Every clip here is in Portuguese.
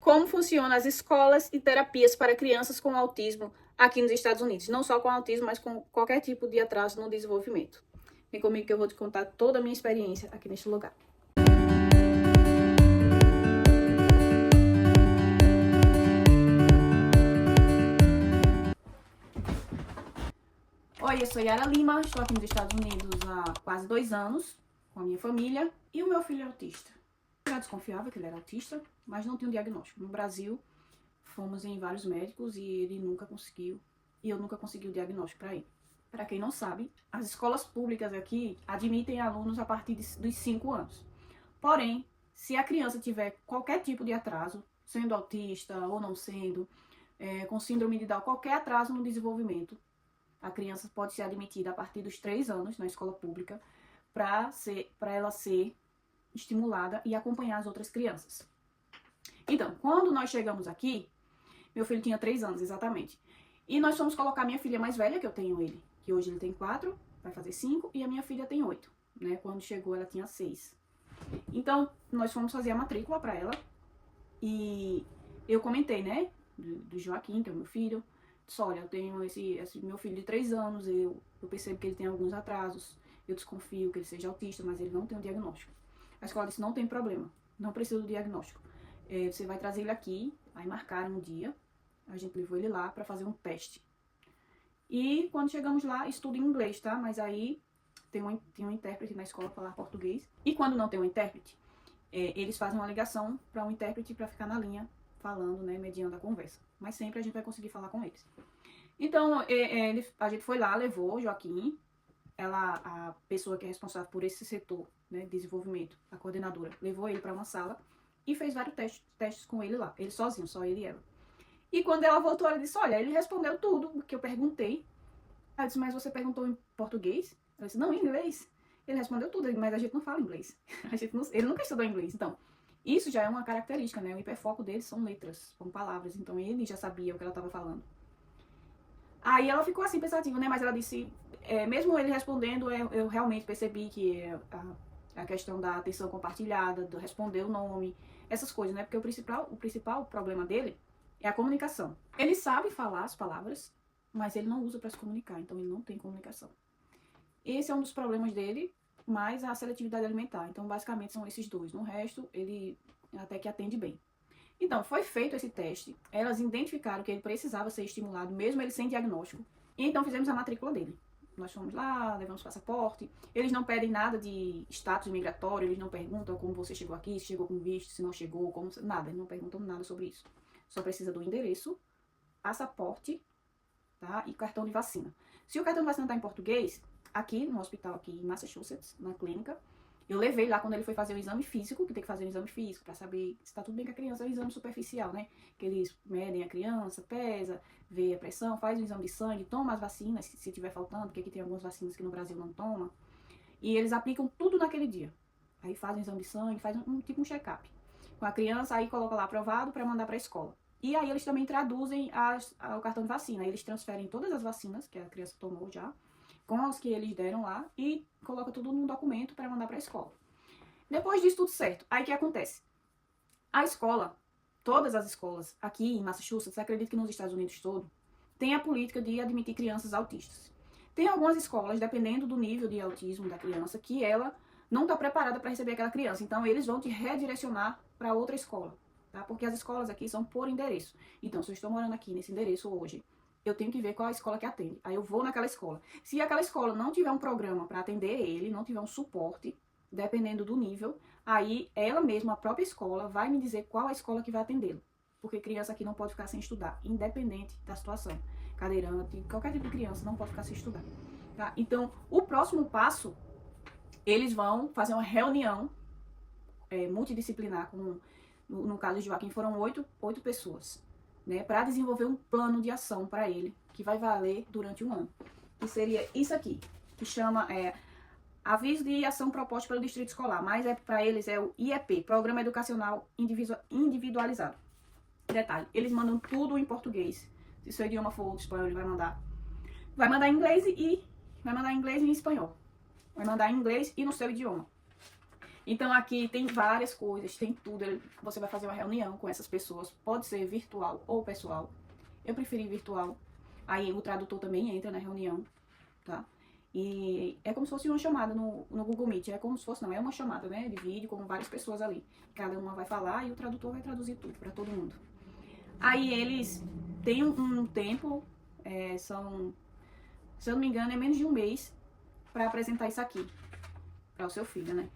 como funcionam as escolas e terapias para crianças com autismo aqui nos Estados Unidos. Não só com autismo, mas com qualquer tipo de atraso no desenvolvimento. Vem comigo que eu vou te contar toda a minha experiência aqui neste lugar. Oi, eu sou Yara Lima, estou aqui nos Estados Unidos há quase 2 anos com a minha família e o meu filho é autista. Eu já desconfiava que ele era autista, mas não tinha um diagnóstico. No Brasil, fomos em vários médicos e ele nunca conseguiu, e eu nunca consegui o diagnóstico para ele. Para quem não sabe, as escolas públicas aqui admitem alunos a partir dos 5 anos. Porém, se a criança tiver qualquer tipo de atraso, sendo autista ou não sendo, com síndrome de Down, qualquer atraso no desenvolvimento, a criança pode ser admitida a partir dos 3 anos na escola pública para ela ser estimulada e acompanhar as outras crianças. Então, quando nós chegamos aqui, meu filho tinha 3 anos exatamente. E nós fomos colocar minha filha mais velha, que eu tenho ele, que hoje ele tem 4, vai fazer 5, e a minha filha tem 8, né? Quando chegou ela tinha 6. Então, nós fomos fazer a matrícula para ela e eu comentei, né, do Joaquim, que é o meu filho. Disse, olha, eu tenho esse meu filho de 3 anos, eu percebo que ele tem alguns atrasos, eu desconfio que ele seja autista, mas ele não tem um diagnóstico. A escola disse, não tem problema, não precisa do diagnóstico. Você vai trazer ele aqui, aí marcaram um dia, a gente levou ele lá para fazer um teste. E quando chegamos lá, estudo em inglês, tá? Mas aí tem um intérprete na escola para falar português. E quando não tem um intérprete, eles fazem uma ligação para um intérprete para ficar na linha, falando, né, mediando a conversa. Mas sempre a gente vai conseguir falar com eles. Então, a gente foi lá, levou o Joaquim, a pessoa que é responsável por esse setor, né, de desenvolvimento, a coordenadora, levou ele para uma sala e fez vários testes com ele lá. Ele sozinho, só ele e ela. E quando ela voltou, ela disse, olha, ele respondeu tudo o que eu perguntei. Ela disse, mas você perguntou em português? Ela disse, não, em inglês. Ele respondeu tudo, mas a gente não fala inglês. Ele nunca estudou inglês. Então, isso já é uma característica, né? O hiperfoco dele são letras, são palavras. Então, ele já sabia o que ela estava falando. Aí ela ficou assim, pensativa, né? Mas ela disse, mesmo ele respondendo, eu realmente percebi que a questão da atenção compartilhada, do responder o nome, essas coisas, né? Porque o principal problema dele é a comunicação. Ele sabe falar as palavras, mas ele não usa para se comunicar, então ele não tem comunicação. Esse é um dos problemas dele, mais a seletividade alimentar. Então, basicamente, são esses dois. No resto, ele até que atende bem. Então, foi feito esse teste. Elas identificaram que ele precisava ser estimulado, mesmo ele sem diagnóstico. E então, fizemos a matrícula dele. Nós fomos lá, levamos passaporte. Eles não pedem nada de status migratório, eles não perguntam como você chegou aqui, se chegou com visto, se não chegou, nada. Eles não perguntam nada sobre isso. Só precisa do endereço, passaporte, tá? E cartão de vacina. Se o cartão de vacina está em português, aqui no hospital aqui em Massachusetts, na clínica, eu levei lá quando ele foi fazer o exame físico, que tem que fazer um exame físico para saber se está tudo bem com a criança, é um exame superficial, né? Que eles medem a criança, pesa, vê a pressão, faz um exame de sangue, toma as vacinas, se tiver faltando, porque aqui tem algumas vacinas que no Brasil não toma. E eles aplicam tudo naquele dia. Aí fazem um exame de sangue, faz tipo um check-up com a criança, aí coloca lá aprovado para mandar para a escola. E aí eles também traduzem o cartão de vacina. Eles transferem todas as vacinas que a criança tomou já, com as que eles deram lá, e coloca tudo num documento para mandar para a escola. Depois disso tudo certo, aí o que acontece? A escola, todas as escolas aqui em Massachusetts, acredito que nos Estados Unidos todo, tem a política de admitir crianças autistas. Tem algumas escolas, dependendo do nível de autismo da criança, que ela não está preparada para receber aquela criança. Então, eles vão te redirecionar para outra escola, tá? Porque as escolas aqui são por endereço. Então, se eu estou morando aqui nesse endereço hoje, eu tenho que ver qual é a escola que atende. Aí eu vou naquela escola. Se aquela escola não tiver um programa para atender ele, não tiver um suporte, dependendo do nível, aí ela mesma, a própria escola, vai me dizer qual a escola que vai atendê-lo. Porque criança aqui não pode ficar sem estudar, independente da situação. Cadeirante, qualquer tipo de criança não pode ficar sem estudar. Tá? Então, o próximo passo, eles vão fazer uma reunião multidisciplinar, no caso de Joaquim foram 8 pessoas, né, para desenvolver um plano de ação para ele, que vai valer durante 1 ano. Que seria isso aqui, que chama Aviso de Ação Proposto pelo Distrito Escolar, mas para eles é o IEP, Programa Educacional Individualizado. Detalhe, eles mandam tudo em português. Se seu idioma for o espanhol, ele vai mandar em inglês e vai mandar em inglês e em espanhol. Vai mandar em inglês e no seu idioma. Então aqui tem várias coisas, tem tudo. Você vai fazer uma reunião com essas pessoas, pode ser virtual ou pessoal. Eu preferi virtual. Aí o tradutor também entra na reunião, tá? E é como se fosse uma chamada no Google Meet. É como se fosse, não, é uma chamada, né? De vídeo com várias pessoas ali. Cada uma vai falar e o tradutor vai traduzir tudo para todo mundo. Aí eles têm um tempo, são, se eu não me engano, é menos de um mês para apresentar isso aqui para o seu filho, né?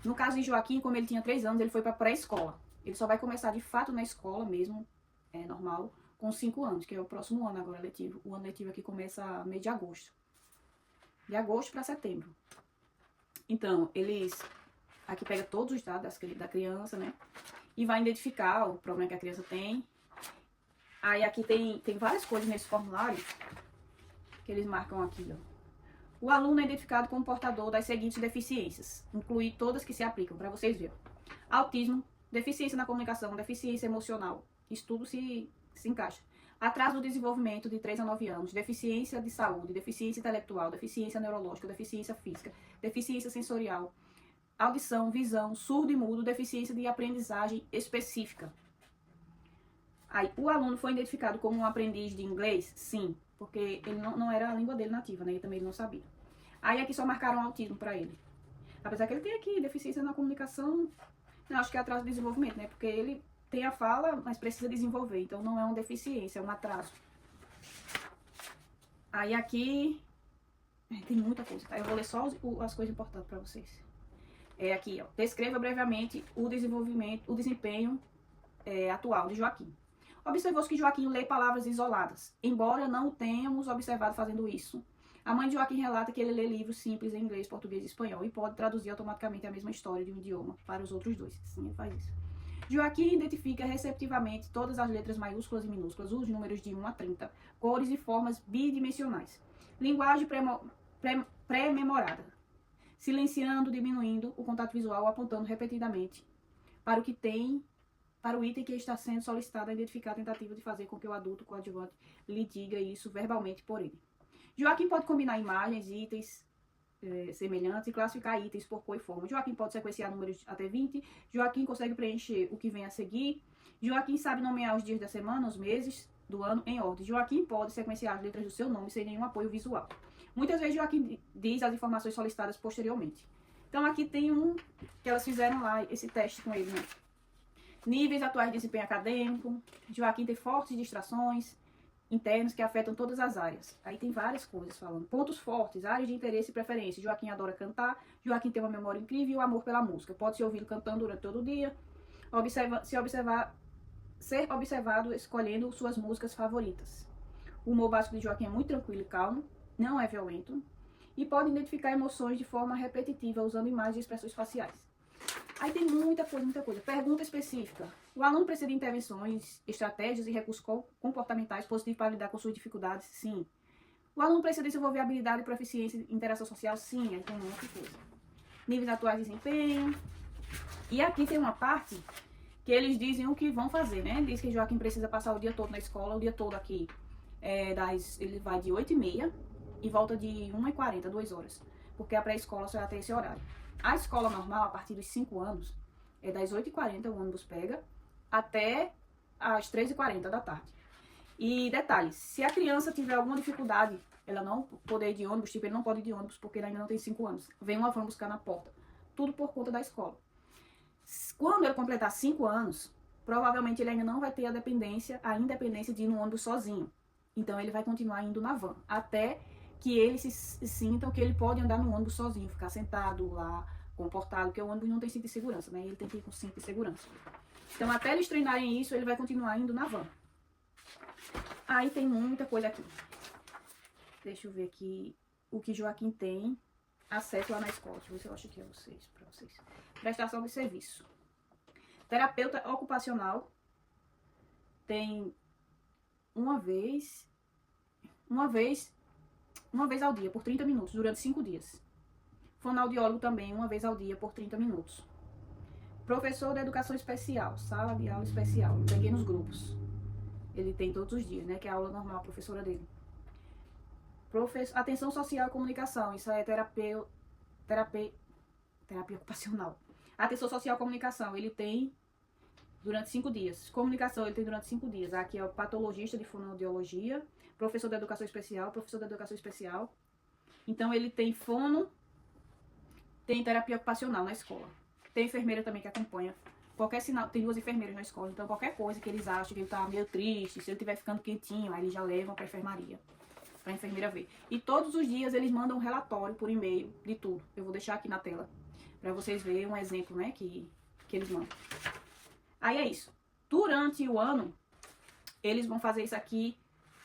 No caso de Joaquim, como ele tinha 3 anos, ele foi para pré-escola. Ele só vai começar de fato na escola mesmo, normal, com 5 anos, que é o próximo ano agora letivo. O ano letivo aqui começa mês de agosto. De agosto para setembro. Então, eles aqui pega todos os dados da criança, né? E vai identificar o problema que a criança tem. Aí aqui tem várias coisas nesse formulário que eles marcam aqui, ó. O aluno é identificado como portador das seguintes deficiências, incluir todas que se aplicam, para vocês verem. Autismo, deficiência na comunicação, deficiência emocional, isso tudo se encaixa. Atraso do desenvolvimento de 3 a 9 anos, deficiência de saúde, deficiência intelectual, deficiência neurológica, deficiência física, deficiência sensorial, audição, visão, surdo e mudo, deficiência de aprendizagem específica. Aí, o aluno foi identificado como um aprendiz de inglês? Sim, porque ele não era a língua dele nativa, né? E também ele não sabia. Aí aqui só marcaram autismo pra ele. Apesar que ele tem aqui deficiência na comunicação, não, acho que é atraso de desenvolvimento, né? Porque ele tem a fala, mas precisa desenvolver. Então não é uma deficiência, é um atraso. Aí aqui tem muita coisa, tá? Eu vou ler só as coisas importantes pra vocês. É aqui, ó. Descreva brevemente o desempenho atual de Joaquim. Observou-se que Joaquim lê palavras isoladas, embora não o tenhamos observado fazendo isso. A mãe de Joaquim relata que ele lê livros simples em inglês, português e espanhol e pode traduzir automaticamente a mesma história de um idioma para os outros dois. Sim, ele faz isso. Joaquim identifica receptivamente todas as letras maiúsculas e minúsculas, os números de 1 a 30, cores e formas bidimensionais. Linguagem pré-memorada. Silenciando, diminuindo o contato visual, apontando repetidamente para o item que está sendo solicitado a identificar a tentativa de fazer com que o adulto coadjuvante lhe diga isso verbalmente por ele. Joaquim pode combinar imagens, itens semelhantes e classificar itens por cor e forma. Joaquim pode sequenciar números até 20. Joaquim consegue preencher o que vem a seguir. Joaquim sabe nomear os dias da semana, os meses do ano em ordem. Joaquim pode sequenciar as letras do seu nome sem nenhum apoio visual. Muitas vezes Joaquim diz as informações solicitadas posteriormente. Então aqui tem que elas fizeram lá, esse teste com ele, né? Níveis atuais de desempenho acadêmico. Joaquim tem fortes distrações internas que afetam todas as áreas. Aí tem várias coisas falando. Pontos fortes, áreas de interesse e preferência. Joaquim adora cantar. Joaquim tem uma memória incrível e o amor pela música. Pode ser ouvido cantando durante todo o dia. Ser observado escolhendo suas músicas favoritas. O humor básico de Joaquim é muito tranquilo e calmo. Não é violento. E pode identificar emoções de forma repetitiva usando imagens e expressões faciais. Aí tem muita coisa. Pergunta específica. O aluno precisa de intervenções, estratégias e recursos comportamentais positivos para lidar com suas dificuldades? Sim. O aluno precisa desenvolver habilidade, proficiência e interação social? Sim. Aí tem um monte de coisa. Níveis atuais de desempenho. E aqui tem uma parte que eles dizem o que vão fazer, né? Diz que Joaquim precisa passar o dia todo na escola, o dia todo aqui. Ele vai de 8h30 e volta de 1h40, 2 horas. Porque a pré-escola só tem esse horário. A escola normal, a partir dos 5 anos, é das 8h40 o ônibus pega até as 3h40 da tarde. E detalhes, se a criança tiver alguma dificuldade, ela não poder ir de ônibus, tipo, ele não pode ir de ônibus porque ele ainda não tem 5 anos. Vem uma van buscar na porta. Tudo por conta da escola. Quando ele completar 5 anos, provavelmente ele ainda não vai ter a independência de ir no ônibus sozinho. Então ele vai continuar indo na van, até que eles se sintam que ele pode andar no ônibus sozinho, ficar sentado lá, comportado, porque o ônibus não tem cinto de segurança, né? Ele tem que ir com cinto de segurança. Então, até eles treinarem isso, ele vai continuar indo na van. Aí tem muita coisa aqui. Deixa eu ver aqui o que Joaquim tem acesso lá na escola. Deixa eu ver se eu acho aqui pra vocês. Prestação de serviço. Terapeuta ocupacional tem uma vez ao dia, por 30 minutos, durante 5 dias. Fonoaudiólogo também, uma vez ao dia, por 30 minutos. Professor de educação especial, sala de aula especial, em pequenos grupos. Ele tem todos os dias, né, que é a aula normal, a professora dele. Atenção social e comunicação, isso é terapia ocupacional. Atenção social e comunicação, ele tem durante 5 dias. Comunicação, ele tem durante 5 dias. Aqui é o patologista de fonoaudiologia, professor da educação especial. Então, ele tem fono, tem terapia ocupacional na escola. Tem enfermeira também que acompanha. Qualquer sinal, tem 2 enfermeiras na escola, então qualquer coisa que eles acham que ele tá meio triste, se ele estiver ficando quentinho, aí eles já levam pra enfermaria, pra enfermeira ver. E todos os dias eles mandam um relatório por e-mail de tudo. Eu vou deixar aqui na tela, pra vocês verem um exemplo, né, que eles mandam. Aí é isso. Durante o ano, eles vão fazer isso aqui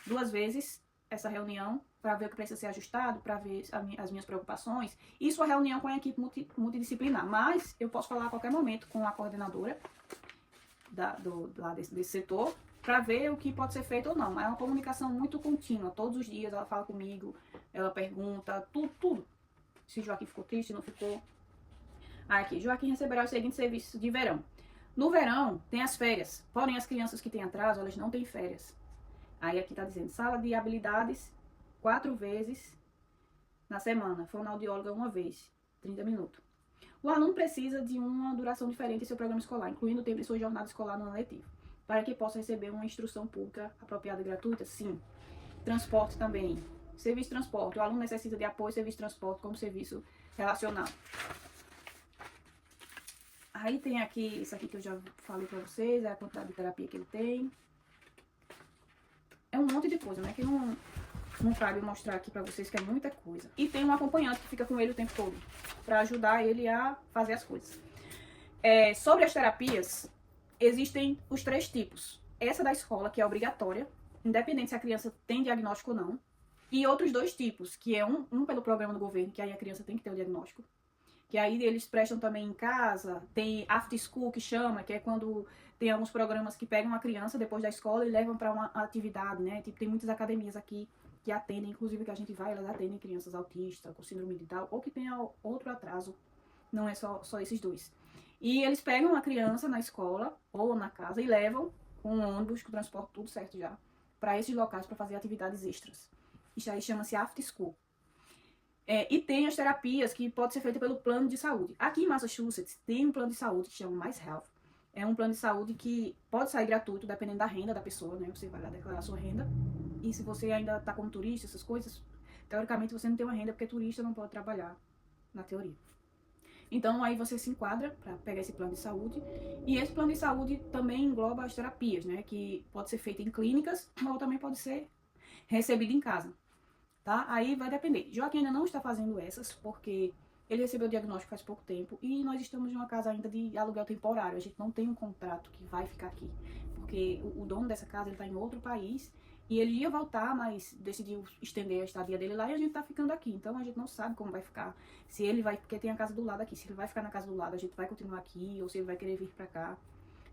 2 vezes, essa reunião, para ver o que precisa ser ajustado, para ver as minhas preocupações. Isso é reunião com a equipe multidisciplinar. Mas eu posso falar a qualquer momento com a coordenadora lá desse setor, para ver o que pode ser feito ou não. É uma comunicação muito contínua. Todos os dias ela fala comigo, ela pergunta, tudo. Se Joaquim ficou triste, não ficou. Aqui, Joaquim receberá o seguinte serviço de verão. No verão, tem as férias. Porém, as crianças que têm atraso, elas não têm férias. Aí aqui tá dizendo, sala de habilidades 4 vezes na semana. Fonoaudióloga 1 vez, 30 minutos. O aluno precisa de uma duração diferente em seu programa escolar, incluindo o tempo de sua jornada escolar no ano letivo, para que possa receber uma instrução pública apropriada e gratuita? Sim. Transporte também. Serviço de transporte. O aluno necessita de apoio serviço de transporte como serviço relacionado. Aí tem aqui, isso aqui que eu já falei pra vocês, é a quantidade de terapia que ele tem. É um monte de coisa, né? Que não cabe mostrar aqui pra vocês, que é muita coisa. E tem um acompanhante que fica com ele o tempo todo, pra ajudar ele a fazer as coisas. Sobre as terapias, existem os 3 tipos. Essa da escola, que é obrigatória, independente se a criança tem diagnóstico ou não. E outros 2 tipos, que é um pelo programa do governo, que aí a criança tem que ter o diagnóstico. Que aí eles prestam também em casa, tem after school que chama, que é quando tem alguns programas que pegam uma criança depois da escola e levam para uma atividade, né? Tipo, tem muitas academias aqui que atendem, inclusive que a gente vai, elas atendem crianças autistas, com síndrome de Down, ou que tenha outro atraso, não é só esses 2. E eles pegam a criança na escola ou na casa e levam com um ônibus, com o transporte tudo certo já, para esses locais para fazer atividades extras. Isso aí chama-se after school. E tem as terapias que pode ser feita pelo plano de saúde. Aqui em Massachusetts tem um plano de saúde que chama Mais Health. É um plano de saúde que pode sair gratuito, dependendo da renda da pessoa, né? Você vai lá declarar a sua renda. E se você ainda tá como turista, essas coisas, teoricamente você não tem uma renda, porque turista não pode trabalhar, na teoria. Então aí você se enquadra para pegar esse plano de saúde. E esse plano de saúde também engloba as terapias, né? Que pode ser feita em clínicas, ou também pode ser recebida em casa. Tá? Aí vai depender. Joaquim ainda não está fazendo essas, porque ele recebeu o diagnóstico faz pouco tempo e nós estamos em uma casa ainda de aluguel temporário. A gente não tem um contrato que vai ficar aqui, porque o dono dessa casa ele está em outro país e ele ia voltar, mas decidiu estender a estadia dele lá e a gente tá ficando aqui. Então a gente não sabe como vai ficar. Se ele vai, porque tem a casa do lado aqui, se ele vai ficar na casa do lado, a gente vai continuar aqui, ou se ele vai querer vir pra cá.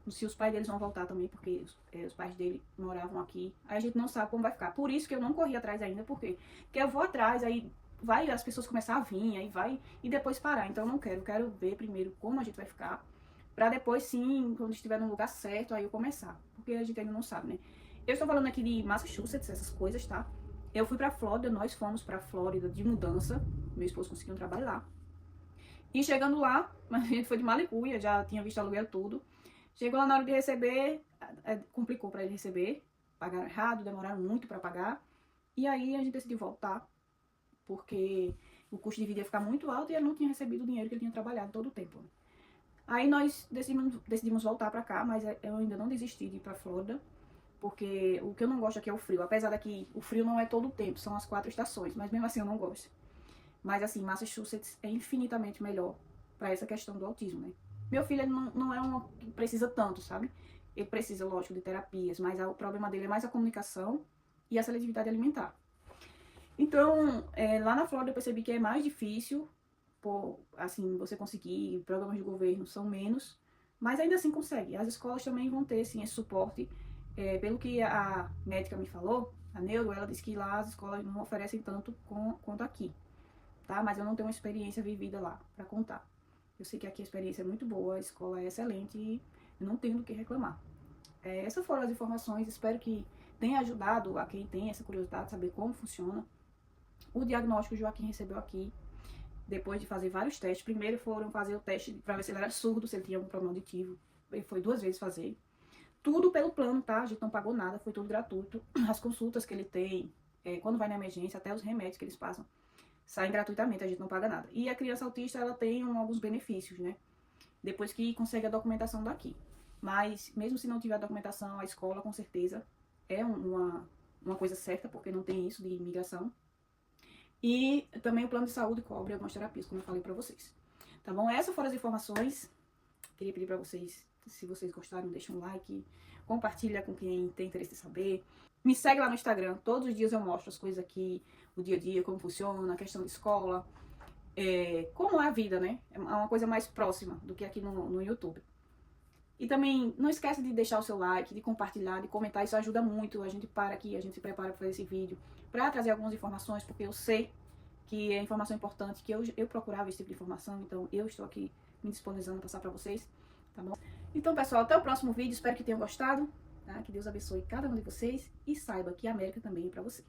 Se os pais deles vão voltar também, porque os pais dele moravam aqui. Aí a gente não sabe como vai ficar. Por isso que eu não corri atrás ainda, porque eu vou atrás, aí vai as pessoas começar a vir, aí vai, e depois parar. Então eu não quero, eu quero ver primeiro como a gente vai ficar, pra depois sim, quando estiver no lugar certo, aí eu começar. Porque a gente ainda não sabe, né? Eu estou falando aqui de Massachusetts, essas coisas, tá? Eu fui pra Flórida, nós fomos pra Flórida de mudança. Meu esposo conseguiu um trabalho lá. E chegando lá, a gente foi de Malicuia, já tinha visto aluguel tudo. Chegou lá na hora de receber, complicou para ele receber, pagaram errado, demoraram muito para pagar. E aí a gente decidiu voltar, porque o custo de vida ia ficar muito alto e ele não tinha recebido o dinheiro que ele tinha trabalhado todo o tempo. Aí nós decidimos voltar para cá, mas eu ainda não desisti de ir para Flórida, porque o que eu não gosto aqui é o frio. Apesar daqui, o frio não é todo o tempo, são as 4 estações, mas mesmo assim eu não gosto. Mas assim, Massachusetts é infinitamente melhor para essa questão do autismo, né? Meu filho ele não é uma que precisa tanto, sabe? Ele precisa, lógico, de terapias, mas o problema dele é mais a comunicação e a seletividade alimentar. Então, lá na Flórida eu percebi que é mais difícil, assim, você conseguir, programas de governo são menos, mas ainda assim consegue. As escolas também vão ter, sim, esse suporte. Pelo que a médica me falou, a neuro, ela disse que lá as escolas não oferecem tanto quanto aqui, tá? Mas eu não tenho uma experiência vivida lá pra contar. Eu sei que aqui a experiência é muito boa, a escola é excelente e eu não tenho do que reclamar. Essas foram as informações, espero que tenha ajudado a quem tem essa curiosidade de saber como funciona. O diagnóstico o Joaquim recebeu aqui. depois de fazer vários testes. Primeiro foram fazer o teste para ver se ele era surdo, se ele tinha algum problema auditivo. Ele foi 2 vezes fazer. Tudo pelo plano, tá? A gente não pagou nada, foi tudo gratuito. As consultas que ele tem, quando vai na emergência, até os remédios que eles passam, saem gratuitamente, a gente não paga nada. E a criança autista, ela tem alguns benefícios, né? Depois que consegue a documentação daqui. Mas, mesmo se não tiver a documentação, a escola, com certeza, é uma coisa certa, porque não tem isso de imigração. E também o plano de saúde cobre algumas terapias, como eu falei pra vocês. Tá bom? Essas foram as informações. Queria pedir pra vocês, se vocês gostaram, deixa um like, compartilha com quem tem interesse em saber. Me segue lá no Instagram, todos os dias eu mostro as coisas aqui, o dia a dia, como funciona, a questão de escola, como é a vida, né? É uma coisa mais próxima do que aqui no YouTube. E também não esquece de deixar o seu like, de compartilhar, de comentar, isso ajuda muito. A gente para aqui, a gente se prepara para fazer esse vídeo, para trazer algumas informações, porque eu sei que é informação importante, que eu procurava esse tipo de informação, então eu estou aqui me disponibilizando a passar para vocês, tá bom? Então, pessoal, até o próximo vídeo, espero que tenham gostado, tá? Que Deus abençoe cada um de vocês e saiba que a América também é para você.